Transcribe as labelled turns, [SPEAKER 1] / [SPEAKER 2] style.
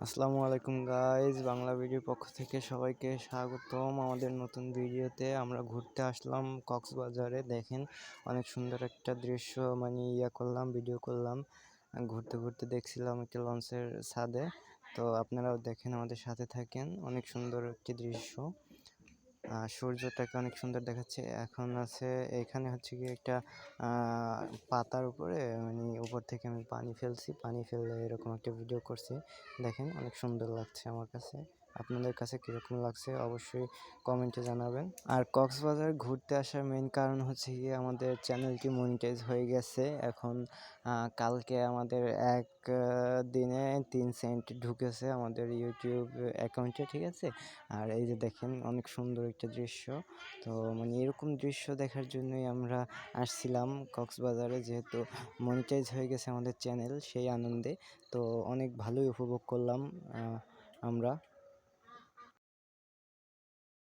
[SPEAKER 1] আসসালামু আলাইকুম গাইজ, বাংলা ভিডিওর পক্ষ থেকে সবাইকে স্বাগতম আমাদের নতুন ভিডিওতে। আমরা ঘুরতে আসলাম কক্সবাজারে। দেখেন অনেক সুন্দর একটা দৃশ্য করলাম, ভিডিও করলাম। ঘুরতে ঘুরতে দেখছিলাম একটা লঞ্চের ছাদে। তো আপনারাও দেখেন, আমাদের সাথে থাকেন। অনেক সুন্দর একটি দৃশ্য। সূর্যটাকে অনেক সুন্দর দেখাচ্ছে। এখন আছে এখানে হচ্ছে কি একটা পাতার উপরে উপর থেকে আমি পানি ফেলছি, পানি ফেলে এরকম একটা ভিডিও করছি। দেখেন অনেক সুন্দর লাগছে আমার কাছে। আপনাদের কাছে কীরকম লাগছে অবশ্যই কমেন্টে জানাবেন। আর কক্সবাজার ঘুরতে আসার মেইন কারণ হচ্ছে গিয়ে আমাদের চ্যানেলটি মনিটাইজ হয়ে গেছে এখন। কালকে আমাদের এক দিনে 3 সেন্ট ঢুকেছে আমাদের ইউটিউব অ্যাকাউন্টে, ঠিক আছে। আর এই যে দেখেন অনেক সুন্দর একটা দৃশ্য। তো এরকম দৃশ্য দেখার জন্যই আমরা আসছিলাম কক্সবাজারে, যেহেতু মনিটাইজ হয়ে গেছে আমাদের চ্যানেল, সেই আনন্দে। তো অনেক ভালোই উপভোগ করলাম আমরা।